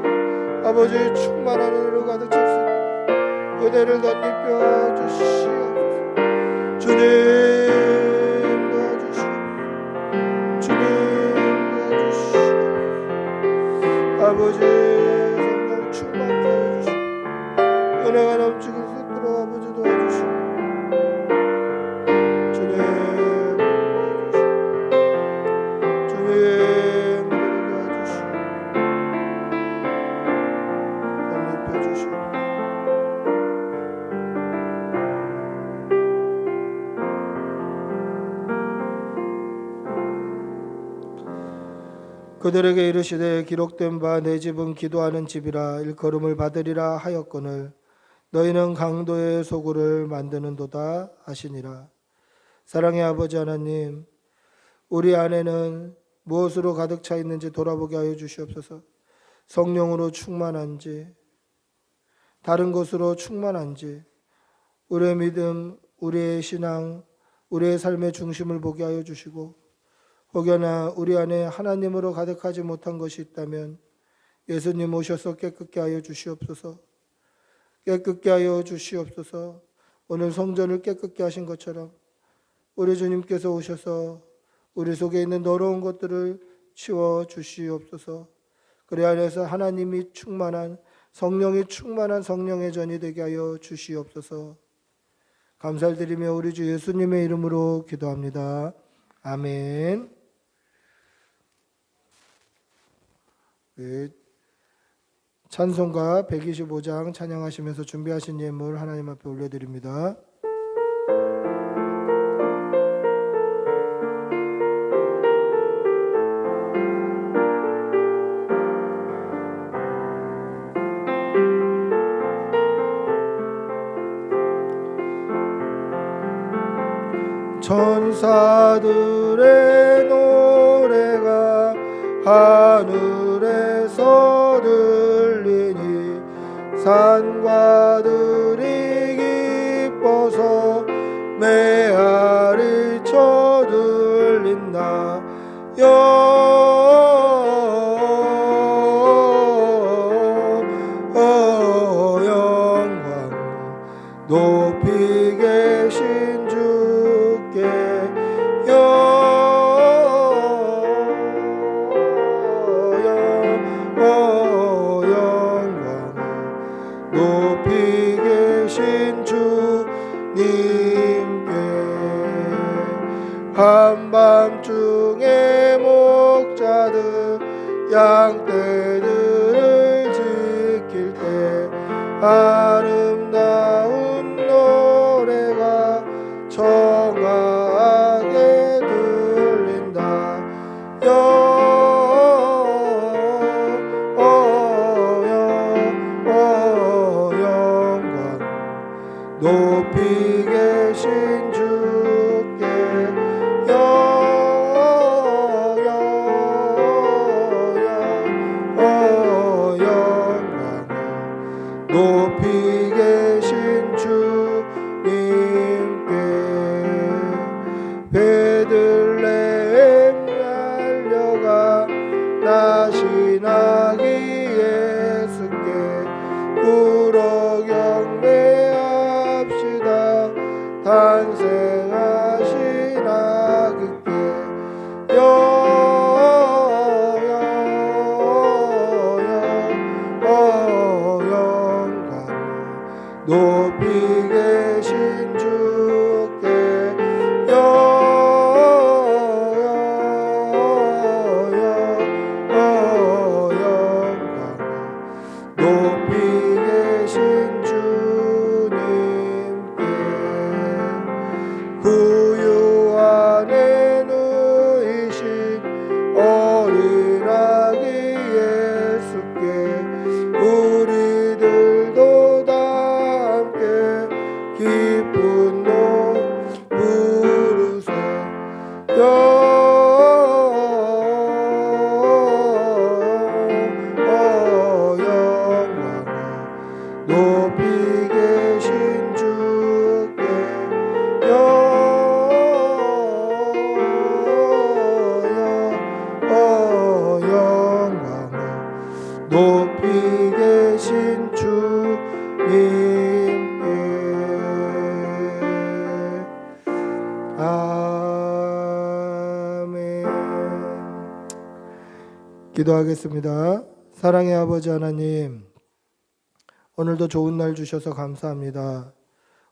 아버지의 충만한 은혜로 가득 찼습니다. 은혜를 덧입혀 주시옵소서. 주님 도와주시옵소서. 주님 도와주시옵소서. 아버지 성령 충만케 해주시옵소서. 은혜가 넘치게 쏟도록 아버지 도와주시옵소서. 그들에게 이르시되 기록된 바 내 집은 기도하는 집이라 일컬음을 받으리라 하였거늘 너희는 강도의 소굴을 만드는도다 하시니라. 사랑의 아버지 하나님, 우리 안에는 무엇으로 가득 차 있는지 돌아보게 하여 주시옵소서. 성령으로 충만한지 다른 것으로 충만한지 우리의 믿음, 우리의 신앙, 우리의 삶의 중심을 보게 하여 주시고 혹여나 우리 안에 하나님으로 가득하지 못한 것이 있다면 예수님 오셔서 깨끗게 하여 주시옵소서. 깨끗게 하여 주시옵소서. 오늘 성전을 깨끗게 하신 것처럼 우리 주님께서 오셔서 우리 속에 있는 더러운 것들을 치워 주시옵소서. 그래 안에서 하나님이 충만한 성령이 충만한 성령의 전이 되게 하여 주시옵소서. 감사를 드리며 우리 주 예수님의 이름으로 기도합니다. 아멘. 찬송가 125장 찬양하시면서 준비하신 예물 하나님 앞에 올려드립니다. 천사들의 노래가 하늘에서 들리니 산과들이 기뻐서 메아리 쳐들린다. 영광 높이 계신 주께 영광 높이 계신 주님께 한밤중에 목자들 양떼들을 지킬 때 아름다운 노래가 청하게 들린다. 영광 높이 계신 주께 영광 높이 계신 주님께 베들레헴 달려가 나시나기 예수께 울어 경배합시다. 탄생하신 아기께 영광 높이 계신 주께 영광 높이 계신 주님께 구유 안에 누이신 어린 아기 예수께 우리들도 다 함께 기쁜 노 부르세. 영광 높이 계신 주께 영광 높이 계신 주님께 아멘. 기도하겠습니다. 사랑의 아버지 하나님, 오늘도 좋은 날 주셔서 감사합니다.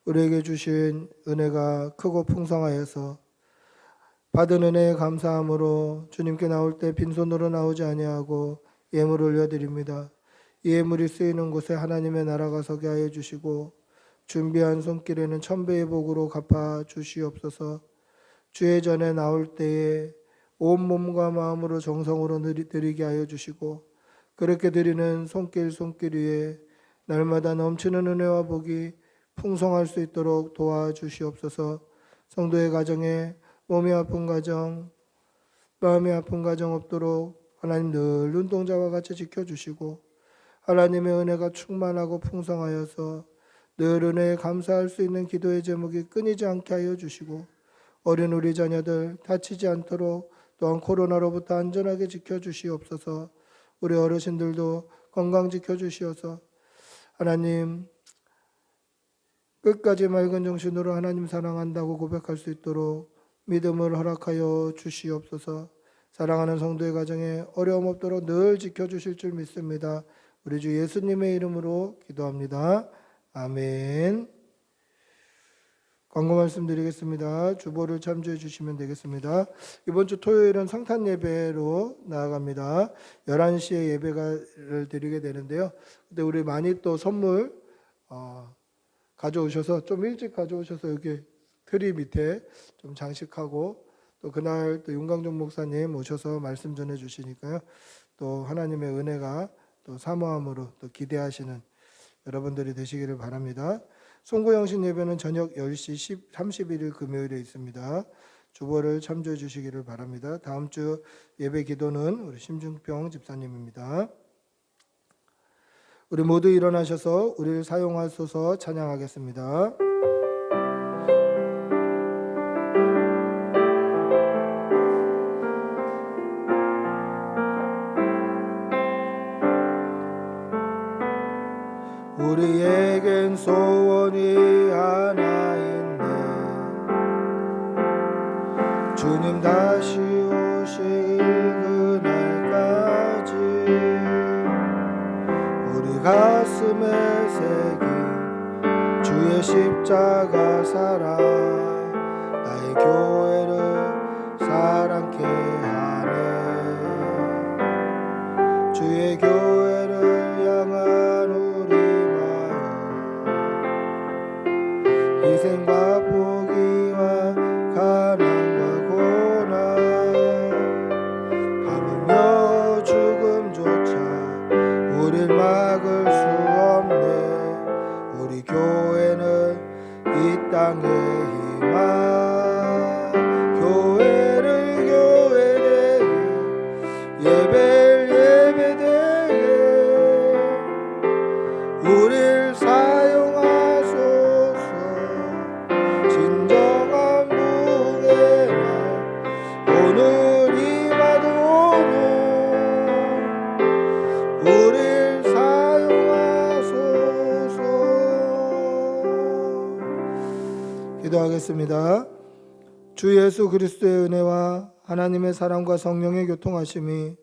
우리에게 주신 은혜가 크고 풍성하여서 받은 은혜에 감사함으로 주님께 나올 때 빈손으로 나오지 아니하고 예물을 올려드립니다. 이 예물이 쓰이는 곳에 하나님의 나라가 서게 하여 주시고 준비한 손길에는 천배의 복으로 갚아 주시옵소서. 주의 전에 나올 때에 온 몸과 마음으로 정성으로 드리게 하여 주시고 그렇게 드리는 손길 위에 날마다 넘치는 은혜와 복이 풍성할 수 있도록 도와주시옵소서. 성도의 가정에 몸이 아픈 가정, 마음이 아픈 가정 없도록 하나님 늘 눈동자와 같이 지켜주시고 하나님의 은혜가 충만하고 풍성하여서 늘 은혜에 감사할 수 있는 기도의 제목이 끊이지 않게 하여 주시고 어린 우리 자녀들 다치지 않도록 또한 코로나로부터 안전하게 지켜주시옵소서. 우리 어르신들도 건강 지켜주시어서 하나님 끝까지 맑은 정신으로 하나님 사랑한다고 고백할 수 있도록 믿음을 허락하여 주시옵소서. 사랑하는 성도의 가정에 어려움 없도록 늘 지켜주실 줄 믿습니다. 우리 주 예수님의 이름으로 기도합니다. 아멘. 광고 말씀드리겠습니다. 주보를 참조해 주시면 되겠습니다. 이번 주 토요일은 성탄 예배로 나아갑니다. 11시에 예배를 드리게 되는데요. 근데 우리 많이 또 선물 가져오셔서 좀 일찍 가져오셔서 여기 트리 밑에 좀 장식하고 또 그날 또 윤강종 목사님 오셔서 말씀 전해 주시니까요. 또 하나님의 은혜가 또 사모함으로 또 기대하시는 여러분들이 되시기를 바랍니다. 송구영신 예배는 저녁 10시 31일 금요일에 있습니다. 주보를 참조해 주시기를 바랍니다. 다음 주 예배 기도는 우리 심중평 집사님입니다. 우리 모두 일어나셔서 우리를 사용하소서 찬양하겠습니다. 우리에겐 소원이 하나 있네. 주님 다시 오실 그날까지 우리 가슴에 새긴 주의 십자가 사랑 나의 교회를 사랑케 하네. 주의 교회를 향한 우리 마음 희생과 포기와 가난과 고난 하물며 죽음조차 우릴 막을 수 없네. 우리 교회는 이 땅의 희망 교회를 교회되게 예배를 예배되게 우릴 사용하소서. 진정한 무게나 오늘 임하도록 우릴 사용하소서. 기도하겠습니다. 주 예수 그리스도의 은혜와 하나님의 사랑과 성령의 교통하심이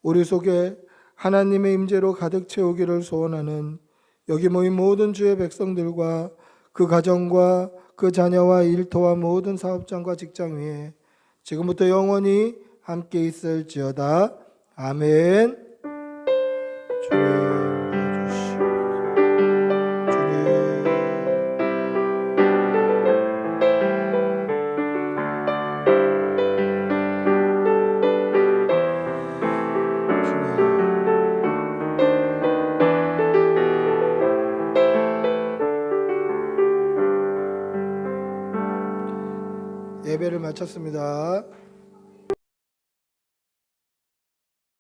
우리 속에 하나님의 임재로 가득 채우기를 소원하는 여기 모인 모든 주의 백성들과 그 가정과 그 자녀와 일터와 모든 사업장과 직장 위에 지금부터 영원히 함께 있을지어다. 아멘. 주님 도와주시오. 주님 예배를 마쳤습니다.